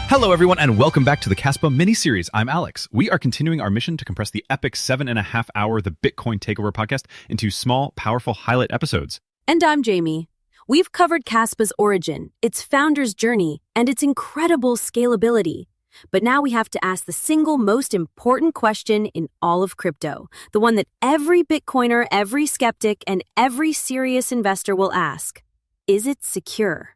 Hello, everyone, and welcome back to the Kaspa Miniseries. I'm Alex. We are continuing our mission to compress the epic 7.5-hour The Bitcoin Takeover podcast into small, powerful highlight episodes. And I'm Jamie. We've covered Kaspa's origin, its founder's journey, and its incredible scalability. But now we have to ask the single most important question in all of crypto, the one that every Bitcoiner, every skeptic, and every serious investor will ask. Is it secure?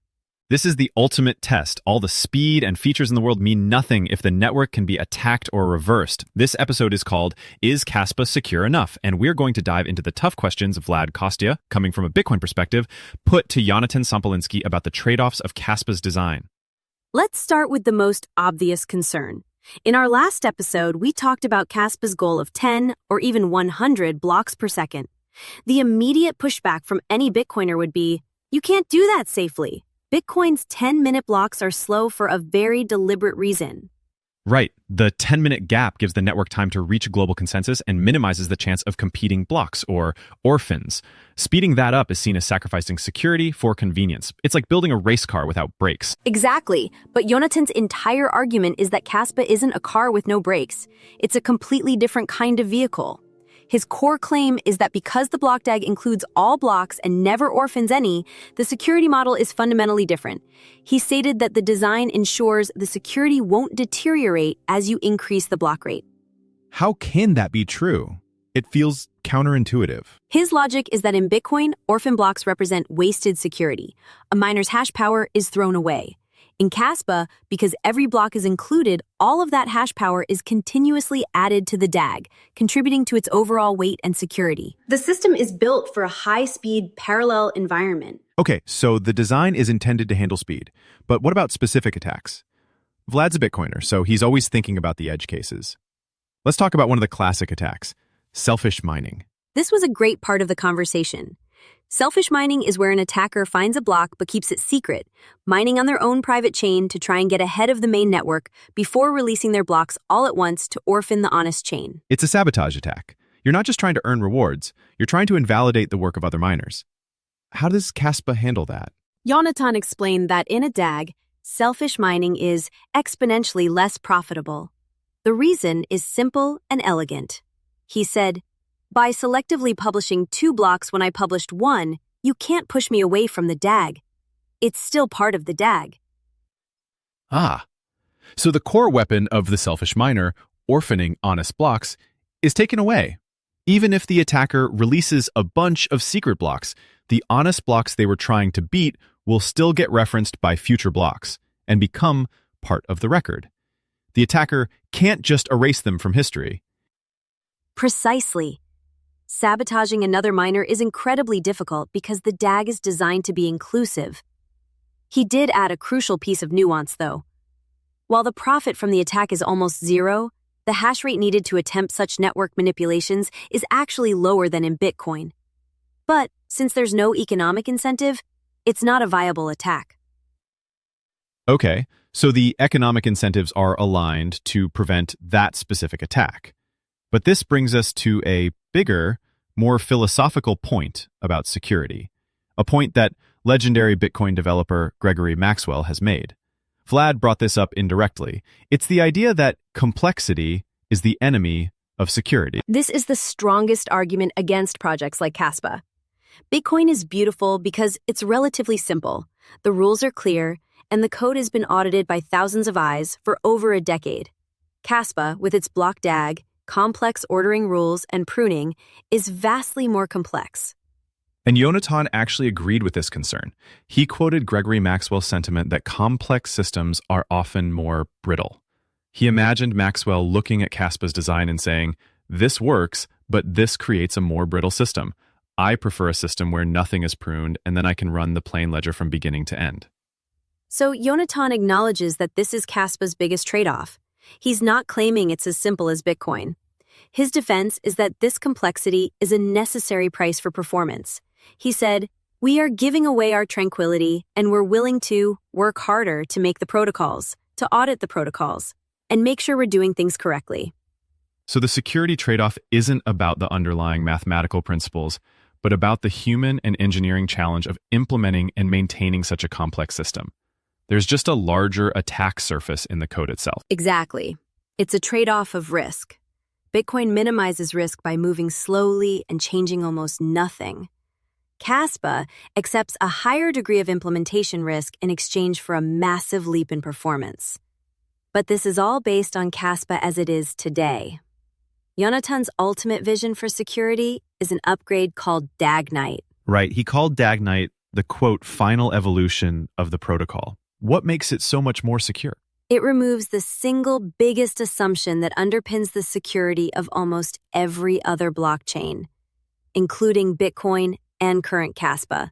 This is the ultimate test. All the speed and features in the world mean nothing if the network can be attacked or reversed. This episode is called, Is Kaspa Secure Enough? And we're going to dive into the tough questions Vlad Kostia, coming from a Bitcoin perspective, put to Yonatan Sampolinsky about the trade-offs of Kaspa's design. Let's start with the most obvious concern. In our last episode, we talked about Kaspa's goal of 10 or even 100 blocks per second. The immediate pushback from any Bitcoiner would be, you can't do that safely. Bitcoin's 10-minute blocks are slow for a very deliberate reason. Right. The 10-minute gap gives the network time to reach a global consensus and minimizes the chance of competing blocks, or orphans. Speeding that up is seen as sacrificing security for convenience. It's like building a race car without brakes. Exactly. But Yonatan's entire argument is that Kaspa isn't a car with no brakes. It's a completely different kind of vehicle. His core claim is that because the BlockDAG includes all blocks and never orphans any, the security model is fundamentally different. He stated that the design ensures the security won't deteriorate as you increase the block rate. How can that be true? It feels counterintuitive. His logic is that in Bitcoin, orphan blocks represent wasted security. A miner's hash power is thrown away. In Kaspa, because every block is included, all of that hash power is continuously added to the DAG, contributing to its overall weight and security. The system is built for a high-speed, parallel environment. Okay, so the design is intended to handle speed. But what about specific attacks? Vlad's a Bitcoiner, so he's always thinking about the edge cases. Let's talk about one of the classic attacks, selfish mining. This was a great part of the conversation. Selfish mining is where an attacker finds a block but keeps it secret, mining on their own private chain to try and get ahead of the main network before releasing their blocks all at once to orphan the honest chain. It's a sabotage attack. You're not just trying to earn rewards, you're trying to invalidate the work of other miners. How does Kaspa handle that? Yonatan explained that in a DAG, selfish mining is exponentially less profitable. The reason is simple and elegant. He said, by selectively publishing 2 blocks when I published 1, you can't push me away from the DAG. It's still part of the DAG. So the core weapon of the selfish miner, orphaning honest blocks, is taken away. Even if the attacker releases a bunch of secret blocks, the honest blocks they were trying to beat will still get referenced by future blocks and become part of the record. The attacker can't just erase them from history. Precisely. Sabotaging another miner is incredibly difficult because the DAG is designed to be inclusive. He did add a crucial piece of nuance, though. While the profit from the attack is almost zero, the hash rate needed to attempt such network manipulations is actually lower than in Bitcoin. But since there's no economic incentive, it's not a viable attack. Okay, so the economic incentives are aligned to prevent that specific attack. But this brings us to a bigger, more philosophical point about security, a point that legendary Bitcoin developer Gregory Maxwell has made. Vlad brought this up indirectly. It's the idea that complexity is the enemy of security. This is the strongest argument against projects like Kaspa. Bitcoin is beautiful because it's relatively simple, the rules are clear, and the code has been audited by thousands of eyes for over a decade. Kaspa, with its BlockDAG, complex ordering rules, and pruning, is vastly more complex. And Yonatan actually agreed with this concern. He quoted Gregory Maxwell's sentiment that complex systems are often more brittle. He imagined Maxwell looking at Kaspa's design and saying, this works, but this creates a more brittle system. I prefer a system where nothing is pruned and then I can run the plain ledger from beginning to end. So Yonatan acknowledges that this is Kaspa's biggest trade-off. He's not claiming it's as simple as Bitcoin. His defense is that this complexity is a necessary price for performance. He said, we are giving away our tranquility and we're willing to work harder to make the protocols, to audit the protocols, and make sure we're doing things correctly. So the security trade-off isn't about the underlying mathematical principles, but about the human and engineering challenge of implementing and maintaining such a complex system. There's just a larger attack surface in the code itself. Exactly. It's a trade-off of risk. Bitcoin minimizes risk by moving slowly and changing almost nothing. Kaspa accepts a higher degree of implementation risk in exchange for a massive leap in performance. But this is all based on Kaspa as it is today. Yonatan's ultimate vision for security is an upgrade called DAGKnight. Right, he called DAGKnight the, quote, final evolution of the protocol. What makes it so much more secure? It removes the single biggest assumption that underpins the security of almost every other blockchain, including Bitcoin and current Kaspa.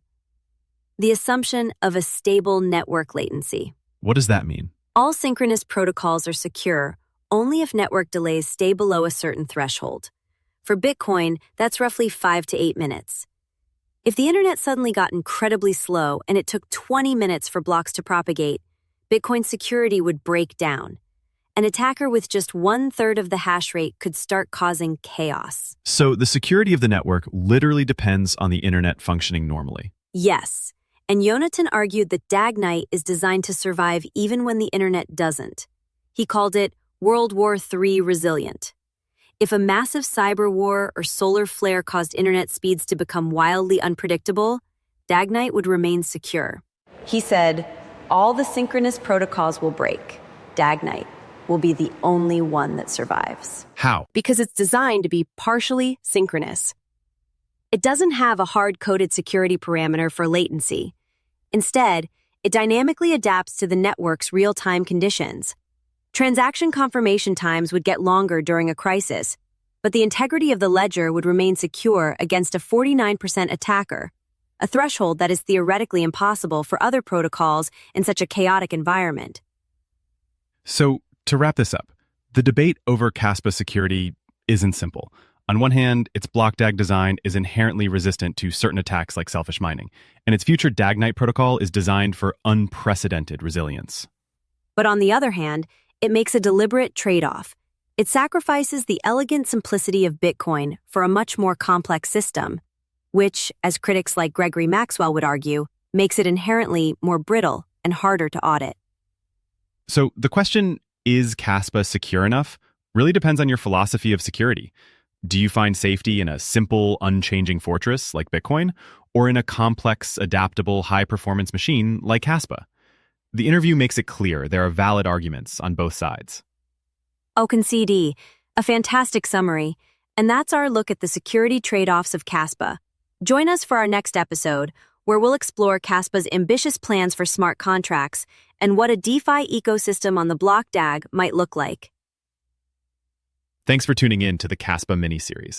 The assumption of a stable network latency. What does that mean? All synchronous protocols are secure only if network delays stay below a certain threshold. For Bitcoin, that's roughly 5 to 8 minutes. If the internet suddenly got incredibly slow and it took 20 minutes for blocks to propagate, Bitcoin security would break down. An attacker with just 1/3 of the hash rate could start causing chaos. So the security of the network literally depends on the internet functioning normally. Yes, and Yonatan argued that DAGKnight is designed to survive even when the internet doesn't. He called it World War III resilient. If a massive cyber war or solar flare caused internet speeds to become wildly unpredictable, DAGKnight would remain secure. He said, all the synchronous protocols will break. DAGKnight will be the only one that survives. How? Because it's designed to be partially synchronous. It doesn't have a hard-coded security parameter for latency. Instead, it dynamically adapts to the network's real-time conditions. Transaction confirmation times would get longer during a crisis, but the integrity of the ledger would remain secure against a 49% attacker, a threshold that is theoretically impossible for other protocols in such a chaotic environment. So, to wrap this up, the debate over Kaspa security isn't simple. On one hand, its BlockDAG design is inherently resistant to certain attacks like selfish mining, and its future DAGKnight protocol is designed for unprecedented resilience. But on the other hand, it makes a deliberate trade-off. It sacrifices the elegant simplicity of Bitcoin for a much more complex system, which, as critics like Gregory Maxwell would argue, makes it inherently more brittle and harder to audit. So the question, is Kaspa secure enough, really depends on your philosophy of security. Do you find safety in a simple, unchanging fortress like Bitcoin, or in a complex, adaptable, high-performance machine like Kaspa? The interview makes it clear there are valid arguments on both sides. Oh, concede, a fantastic summary. And that's our look at the security trade-offs of Kaspa. Join us for our next episode, where we'll explore Kaspa's ambitious plans for smart contracts and what a DeFi ecosystem on the BlockDAG might look like. Thanks for tuning in to the Kaspa Miniseries.